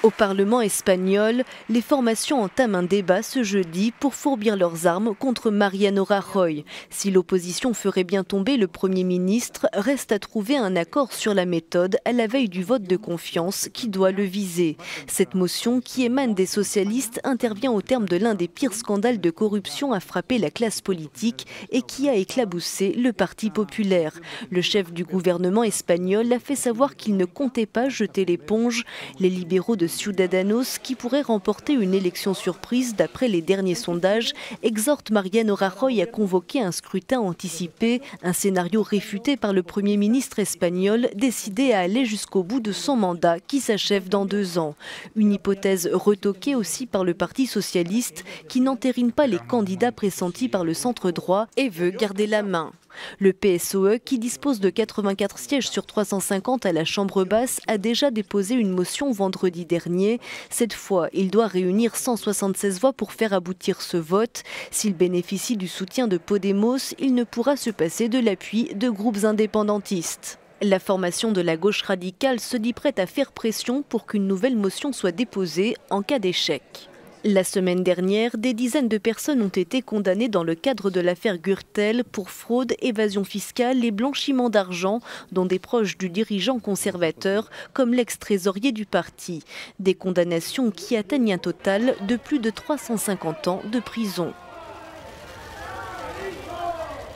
Au Parlement espagnol, les formations entament un débat ce jeudi pour fourbir leurs armes contre Mariano Rajoy. Si l'opposition ferait bien tomber le Premier ministre, reste à trouver un accord sur la méthode à la veille du vote de confiance qui doit le viser. Cette motion, qui émane des socialistes, intervient au terme de l'un des pires scandales de corruption à frapper la classe politique et qui a éclaboussé le Parti populaire. Le chef du gouvernement espagnol a fait savoir qu'il ne comptait pas jeter l'éponge. Les libéraux de Ciudadanos, qui pourraient remporter une élection surprise d'après les derniers sondages, exhortent Mariano Rajoy à convoquer un scrutin anticipé, un scénario réfuté par le Premier ministre espagnol décidé à aller jusqu'au bout de son mandat qui s'achève dans 2 ans. Une hypothèse retoquée aussi par le Parti socialiste qui n'entérine pas les candidats pressentis par le centre droit et veut garder la main. Le PSOE, qui dispose de 84 sièges sur 350 à la Chambre basse, a déjà déposé une motion vendredi dernier. Cette fois, il doit réunir 176 voix pour faire aboutir ce vote. S'il bénéficie du soutien de Podemos, il ne pourra se passer de l'appui de groupes indépendantistes. La formation de la gauche radicale se dit prête à faire pression pour qu'une nouvelle motion soit déposée en cas d'échec. La semaine dernière, des dizaines de personnes ont été condamnées dans le cadre de l'affaire Gürtel pour fraude, évasion fiscale et blanchiment d'argent, dont des proches du dirigeant conservateur, comme l'ex-trésorier du parti. Des condamnations qui atteignent un total de plus de 350 ans de prison.